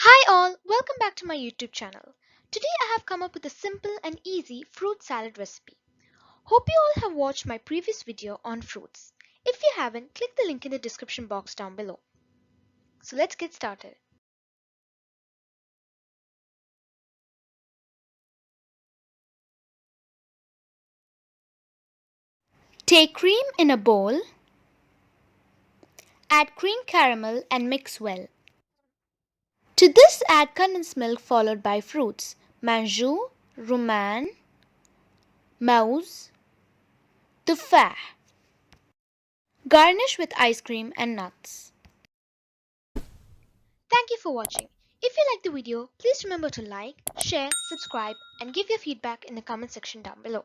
Hi all, welcome back to my YouTube channel. Today I have come up with a simple and easy fruit salad recipe. Hope you all have watched my previous video on fruits. If you haven't, click the link in the description box down below. So let's get started. Take cream in a bowl, add cream caramel and mix well. To this add condensed milk followed by fruits, manjou, rumman, mouse, tuffah. Garnish with ice cream and nuts. Thank you for watching. If you liked the video, please remember to like, share, subscribe and give your feedback in the comment section down below.